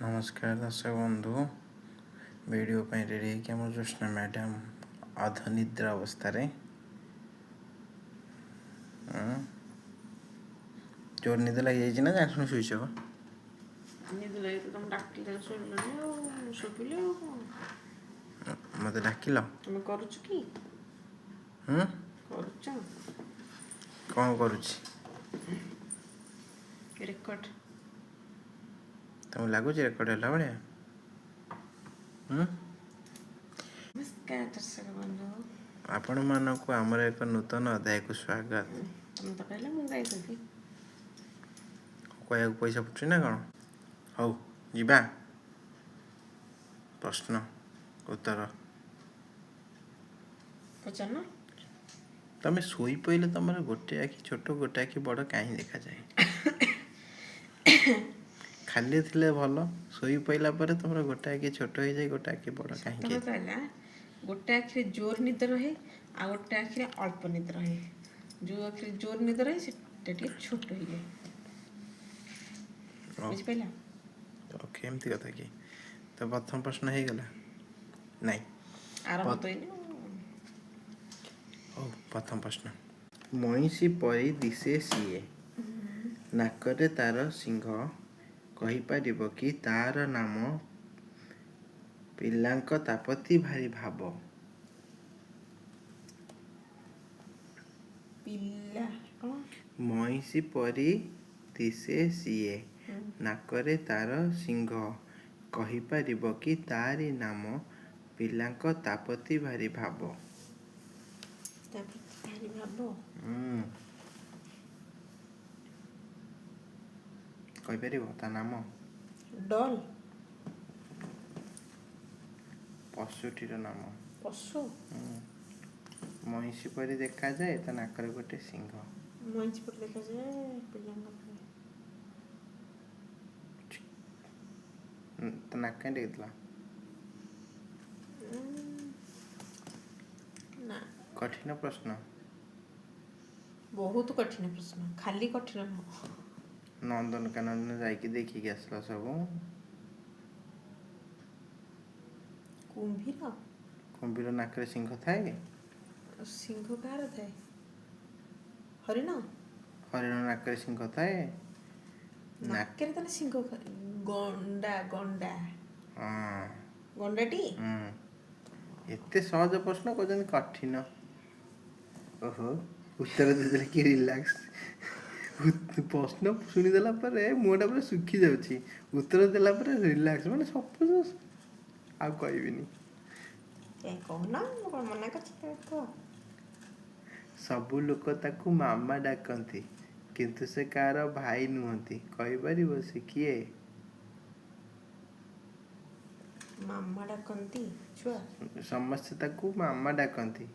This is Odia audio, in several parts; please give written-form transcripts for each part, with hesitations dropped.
नमस्कार दर्शक बंधु वीडियो पे रेडी है आम ज्योत्ना मैडम अधनिद्रा अवस्था जोर निद लगी ना जान शुच मत डाक कौन रेकर्ड तुम लगुच रेकर्ड है भाया नमस्कार दर्शक बंधु आपण मानक आमर एक नूतन अध्याय को स्वागत तुम तो कहले मुझे कहती कहया पैसा पड़ुछ ना कौन हौ जीवा प्रश्न उत्तर पचारना तमें शोई पड़े तुम गोटे आखि छोट गोटे आखि बड़ कहीं देखा जाए खाली थिले भल शोई पइला पर तुम गोटे आखि छोट हो जाए गोटे आखि बड़ कहीं गोटे आखिरे जोर निद रहे आ गोटे आखिरे अल्प निद रहे जो आखिरे जोर निद रहे से छोट हो जाए बुझ पाइला ओके एमती कथा कि तो प्रथम प्रश्न हो गला नहीं आरंभ तो इने ओ प्रथम प्रश्न मईसी परी दिशे सीए नाकरे तार सिंह कही पारिबो कि तार नाम पिलांक तापती भारी भाव पिल्ला कौन मईसी परी दिशे सीए नाकरे तार सिंह कही पारिबो कि तारी नाम पिलांक तापती भारी भाव भारी भाव कही पारिबो ता नाम डल पशुटीर नाम पशु मईसी परी देखा जाए ता नाकरे गोटे सिंह मंच पर देखा जाए पिल्ला ता नाक कहीं देखला ना कठिन प्रश्न बहुत कठिन प्रश्न खाली कठिन नुह नंदनकानन जाइए देखिक आसला सब कुंभीर कुंभीर नाकरे सिंह थाए सिंह कार थाए हरिण हरिण नाकरे सिंह थाए नाकेरे ताने सिंह गंडा गंडा हाँ गंडाटी एते सहज प्रश्न कहते कठिन ओहो उत्तर देदेले कि रिलैक्स प्रश्न शुणीदेला मुहटा पूरा सुखी जाऊँगी उत्तर देला रिलैक्स माने सब आ कहबिनी कहना मना कर सबु लोक ताकू मामा डाकती किंतु से कार भाई नुहति कहि परिबो से किए मामा डाकती छुआ समस्ते ताकू मामा डाकती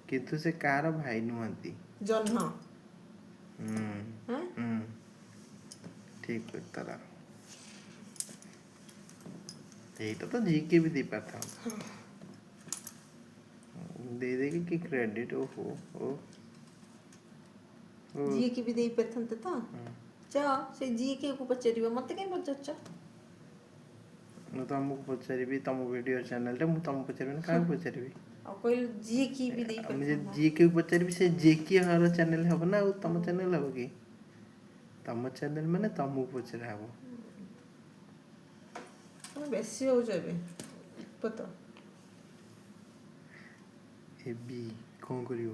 किंतु से कार भाई नुहति जन्म ठीक उत्तर यहीटा तो जी के भी दे पाता दे देगी कि क्रेडिट ओहो ओ जी के भी दे पाते तो जा से जी के को पचारिबो मते काई पचारछ मैं तुमको पचारि तुम वीडियो चैनल रे तुमको पचारि क्या पचारि कोई जी की भी दे मुझे जी के पचारि से जे की हर चैनल हम ना तुम चैनल हम कि तुम चैनल माने तुमको पचारि हम बेसी हो जाबे पता एबी कौन करियो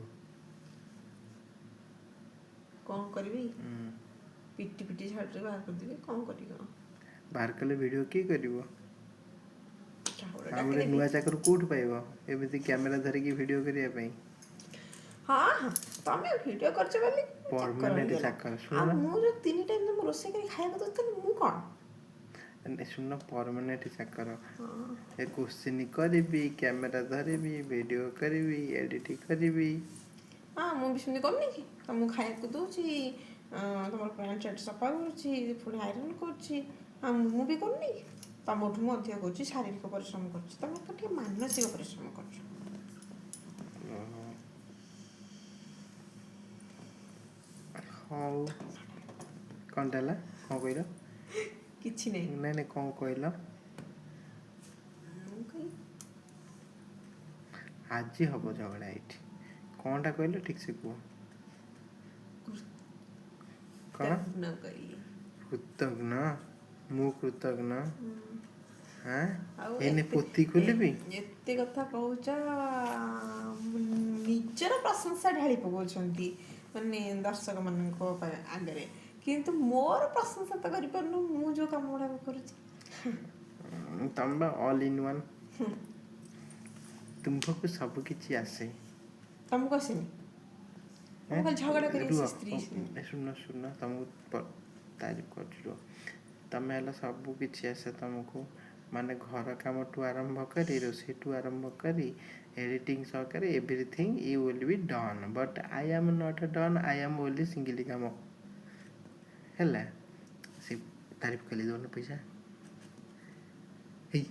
कौन करबी पिटी पिटी छाड़ बाहर कर देबे कौन करियो बाहर कले वीडियो की करिवो हमरे नुआ चाकर कोठ पाइबो एमिति कैमरा धरि की वीडियो करिया पई हां हां तमे वीडियो करछ बोली परमानेंट चाकर सुन मु जो तीन टाइम तुम रोसे करी खाया तो मु कोन सुन परमानेंट चाकर ए क्वेश्चन करबी कैमरा धरबी वीडियो करबी एडिट करबी हां मु भी सुनि करनी कि तुम खाया को दोची तुम पैंट शर्ट सफा करछि पुणी आयरन करछि हां मु भी करनी तुमठू मु अधिक करछि शारीरिक परिश्रम करछि तुम कटे मानसिक परिश्रम करछ हां कौन डाला हाँ कहल କିଛି ନାହିଁ। ନାଇଁ ନାଇଁ କ'ଣ କହିଲ? ମୁଁ କହିଲି ଆଜି ହବ ଝଗଡ଼ା ଏଇଠି। କ'ଣଟା କହିଲ ଠିକ୍ ସେ କୁହ। କ'ଣ? କୃତଜ୍ଞ କରିଲି। କୃତଜ୍ଞ? ମୁଁ କୃତଜ୍ଞ? ହାଁ ଆଉ ଏଇନେ ପୋତି ଖୋଲିବି? ଏତେ କଥା କହୁଛ, ନିଜର ପ୍ରଶଂସା ଢାଳି ପକାଉଛନ୍ତି ମାନେ ଦର୍ଶକମାନଙ୍କ ଆଗରେ, କିନ୍ତୁ ମୋର ପ୍ରଶଂସା ତ କରିପାରୁନ ମୁଁ ଯେଉଁ କାମ ଗୁଡ଼ାକ କରୁଛି। ତମେ ବା ଅଲ୍ ଇନ୍ ୱାନ୍। ତୁମ୍ଭକୁ ସବୁ କିଛି ଆସେ। ତମକୁ ଆସିନି? ତମକୁ ଖାଲି ଝଗଡ଼ା କରି ରୁହ, ଆସେ ସ୍ତ୍ରୀ ଶୁଣ ତମକୁ ତାରିଫ କରୁଛି ରୁହ। ତମେ ହେଲା ସବୁ କିଛି ଆସେ ତମକୁ, ମାନେ ଘର କାମଠୁ ଆରମ୍ଭ କରି ରୋଷେଇଠୁ ଆରମ୍ଭ କରି ଏଡ଼ିଟିଂ ସହକାରେ everything you will be done, but I am not done, I am only singly କାମ ହେଲା। ସେ ତାରିଫ କଲି ଦଉନ ପଇସା ହେଇ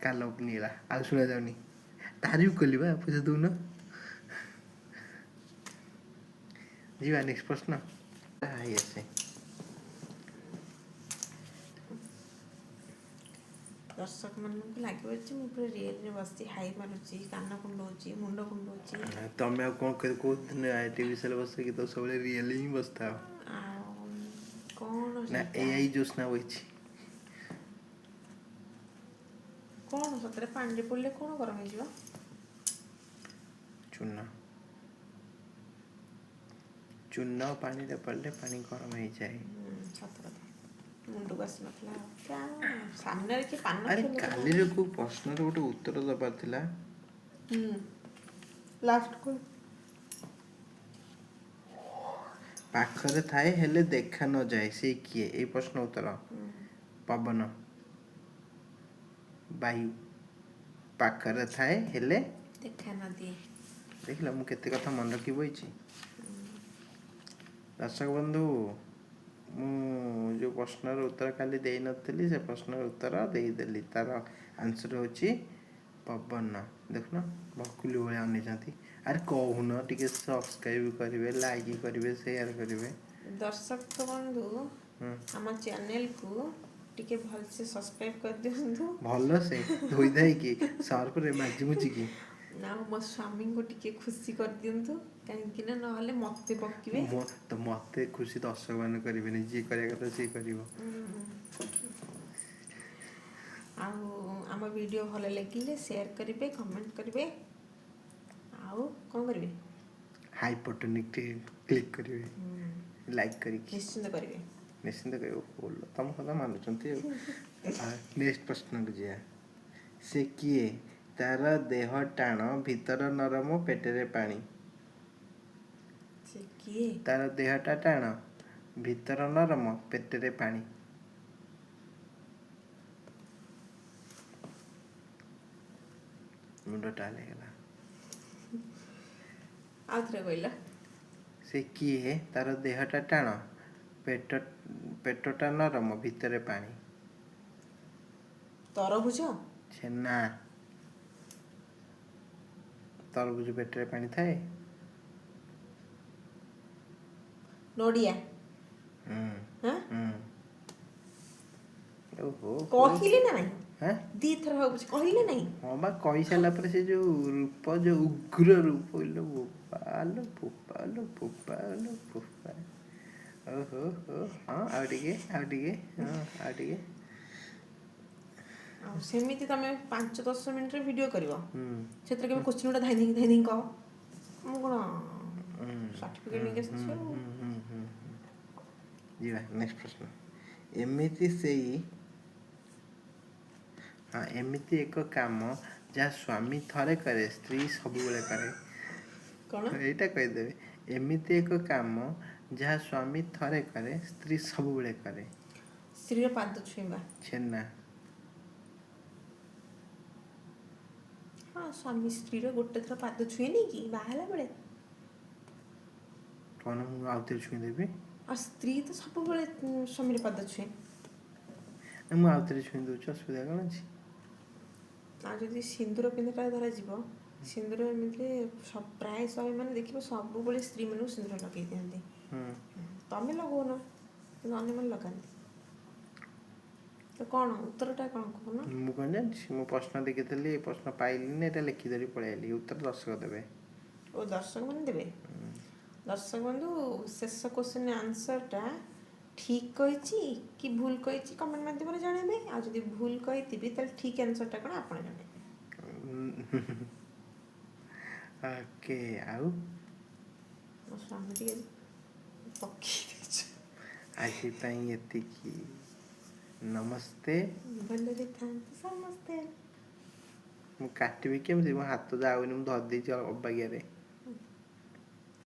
କାଲ ନିଳା ଆଉ ଶୁଣା ଯାଉନି। ତାରିଫ କଲି ବା ପଇସା ଦଉନ। ଯିବା ନେକ୍ସଟ ପ୍ରଶ୍ନ। ହାଇ ଆସେ। ଦର୍ଶକମାନଙ୍କୁ ଲାଗିବ ଯେ ମୁଁ ପୁରା ରିଏଲରେ ବସି ହାଇ ମାରୁଛି, କାନ କୁଣ୍ଡଉଛି, ମୁଣ୍ଡ କୁଣ୍ଡଉଛି। ତମେ ଆଉ କ'ଣ କହୁଦିନ ଟିଭି ବିଷୟରେ ବସିକି ତ ସବୁବେଳେ ରିଏଲ ହିଁ ବସିଥାଅ। ଆଉ କ'ଣ ନା ସେଇଟା? ଏଆଇ ଜୋସ୍ନା ବଇଛି। କ'ଣ ସତରେ ପାଣିରେ ପଡ଼ିଲେ କ'ଣ ଗରମ ହେଇଯିବ? ଚୂନ ପାଣିରେ ପଡ଼ିଲେ ପାଣି ଗରମ ହେଇଯାଏ। ସତ କଥା, ମୁଣ୍ଡକୁ ଆସିନଥିଲା। ସାମ୍ନାରେ କି ପାନ ଆରେ ଖେଲୁଥିଲା। କାଲିର କେଉଁ ପ୍ରଶ୍ନର ଗୋଟେ ଉତ୍ତର ଦେବାର ଥିଲା। ଲାଷ୍ଟକୁ ପାଖରେ ଥାଏ ହେଲେ ଦେଖା ନଯାଏ ସେ କିଏ? ଏଇ ପ୍ରଶ୍ନ ଉତ୍ତର ପବନ, ବାୟୁ। ପାଖରେ ଥାଏ ହେଲେ ଦେଖା ନଦିଏ। ଦେଖିଲ ମୁଁ କେତେ କଥା ମନେ ରଖି ବଇଛି। ଦର୍ଶକ ବନ୍ଧୁ, ମୁଁ ଯେଉଁ ପ୍ରଶ୍ନର ଉତ୍ତର କାଲି ଦେଇନଥିଲି ସେ ପ୍ରଶ୍ନର ଉତ୍ତର ଦେଇଦେଲି। ତାର ଆନ୍ସର ହେଉଛି ପବନ। ଦେଖୁନ ଭକୁଲି ଭଳିଆ ଅନେଇଛନ୍ତି। ଆରେ କହୁନ ଟିକେ ସବସ୍କ୍ରାଇବ କରିବେ, ଲାଇକ୍ କରିବେ, ସେୟାର କରିବେ। ଦର୍ଶକ ବନ୍ଧୁ ଆମ ଚ୍ୟାନେଲକୁ ଟିକେ ଭଲସେ ସବସ୍କ୍ରାଇବ କରିଦିଅନ୍ତୁ। ଭଲ ସେ ଧୋଇ ଧାଇକି ସର୍ଫରେ ମାଜି ମୁଜିକି। ଆଉ ମୋ ସ୍ୱାମୀଙ୍କୁ ଟିକେ ଖୁସି କରିଦିଅନ୍ତୁ, କାହିଁକି ନା ନହେଲେ ମୋତେ ପକିବେ। ତ ମୋତେ ଖୁସି ଦର୍ଶକମାନେ କରିବେନି, ଯିଏ କରିବା କଥା ସିଏ କରିବ। ଆଉ ଆମ ଭିଡ଼ିଓ ଭଲ ଲାଗିଲେ ସେୟାର କରିବେ, କମେଣ୍ଟ କରିବେ, ଆଉ କ'ଣ କରିବେ? ହାଇ ବଟନ୍ କ୍ଲିକ୍ କରିବେ, ଲାଇକ୍ କରିକି ନିଶ୍ଚିନ୍ତ କରିବେ। ନିଶ୍ଚିନ୍ତ କରିବେ। ଭଲ ତମ କଥା ମାନୁଛନ୍ତି ଆଉ। ନେକ୍ସଟ ପ୍ରଶ୍ନକୁ ଯିବା। ସେ କିଏ? ତାର ଦେହ ଟାଣ, ଭିତର ନରମ, ପେଟରେ ପାଣି। ସେ କିଏ? ତାର ଦେହଟା ଟାଣ, ଭିତର ନରମ, ପେଟରେ ପାଣି। ମୁଣ୍ଡ ଟାଣ ହେଇଗଲା। ଆଉ ଥରେ କହିଲ। ସେ କିଏ? ତାର ଦେହଟା ଟାଣ, ପେଟଟା ନରମ, ଭିତରେ ପାଣି। ତରଭୁଜ? ଛେନା। ତରଭୁଜ ପେଟରେ ପାଣି ଥାଏ? ନଡ଼ିଆ? ଓହୋ କହିଲି ନା ନାହିଁ? ହାଁ ଦିଥର ଭାବୁଛି କହିଲି ନାହିଁ? ହଁ ବା କହିସାରିଲା ପରେ ସେ ଯେଉଁ ରୂପ, ଯେଉଁ ଉଗ୍ର ରୂପ, ବୋପାଲୋ ବୋପାଲୋ ବୋପାଲୋ ବୋପା। ଓହୋ ହୋ ହଁ ଆଉ ଟିକେ ହଁ ଆଉ ଟିକେ। ଆଉ ସେମିତି ତମେ 5-10 ମିନିଟରେ ଭିଡ଼ିଓ କରିବ, ସେଥିରେ କେବେ କୋଶ୍ଚିନ୍ ଗୁଡ଼ା ଧାଇ ଧାଇ କହ। ମୁଁ କ'ଣ ସାର୍ଟିଫିକେଟ୍ ନେଇକି ଆସିଛି ଆଉ। ଯିବା ନେକ୍ସଟ ପ୍ରଶ୍ନ। ଏମିତି ଏକ କାମ ଯାହା ସ୍ୱାମୀ ଥରେ କରେ, ସ୍ତ୍ରୀ ସବୁବେଳେ କରେ। କ'ଣ? ଏଇଟା କହିଦେବେ। ଏମିତି ଏକ କାମ ଯାହା ସ୍ୱାମୀ ଥରେ କରେ, ସ୍ତ୍ରୀ ସବୁବେଳେ କରେ। ସ୍ତ୍ରୀର ପାଦ ଛୁଇଁବା। ଛେନା। ହଁ, ସ୍ୱାମୀ ସ୍ତ୍ରୀର ଗୋଟେ ଥର ପାଦ ଛୁଇଁନି କି ବାହା ହେଲା ବେଳେ? କ'ଣ ମୁଁ ଆଉଥରେ ଛୁଇଁଦେବି? ଆଉ ସ୍ତ୍ରୀ ତ ସବୁବେଳେ ସ୍ୱାମୀର ପାଦ ଛୁଏଁ। ମୁଁ ଆଉଥରେ ଛୁଇଁ ଦେଉଛି, ଅସୁବିଧା କ'ଣ ଅଛି? ଆଉ ଯଦି ସିନ୍ଦୁର ପିନ୍ଧାଟା ଧରାଯିବ, ସିନ୍ଦୁର ଏମିତିରେ ପ୍ରାୟ ସ୍ୱାମୀମାନେ ଦେଖିବ ସବୁବେଳେ ସ୍ତ୍ରୀମାନଙ୍କୁ ସିନ୍ଦୁର ଲଗେଇ ଦିଅନ୍ତି। ତମେ ଲଗଉନ, କିନ୍ତୁ ଅନ୍ୟମାନେ ଲଗାନ୍ତି। ତ କ'ଣ ଉତ୍ତରଟା କ'ଣ କହୁନ? ମୁଁ କ'ଣ ଜାଣିଛି, ମୁଁ ପ୍ରଶ୍ନ ଦେଖିଥିଲି, ଏ ପ୍ରଶ୍ନ ପାଇଲିନି, ଏଇଟା ଲେଖି ଧରି ପଳେଇ ଆଇଲି। ଉତ୍ତର ଦର୍ଶକ ଦେବେ। ଓ ଦର୍ଶକମାନେ ଦେବେ। ଦର୍ଶକ ବନ୍ଧୁ ଶେଷ କ୍ୱେଶ୍ଚନ୍ ଆନ୍ସର୍ଟା ଠିକ୍ କହିଛି କି ଭୁଲ କହିଛି କମେଣ୍ଟ ମାଧ୍ୟମରେ ଜଣାଇବେ। ଆଉ ଯଦି ଭୁଲ କହିଥିବି ତାହେଲେ ଠିକ୍ ଆନ୍ସର୍ଟା କ'ଣ ଆପଣ ଜଣାଇବେ। ଓକେ, ଆଉ ମୋ ସ୍ୱାମୀ ଟିକେ ପକେଇ ଦେଇଛୁ। ଆଜି ପାଇଁ ଏତିକି। ନମସ୍ତେ। ଭଲରେ ଥାଆନ୍ତୁ ସମସ୍ତେ। ମୁଁ କାଟିବି କେମିତି? ମୋ ହାତ ଯାଉନି, ମୁଁ ଧରି ଦେଇଛି ଅବାଗିଆରେ।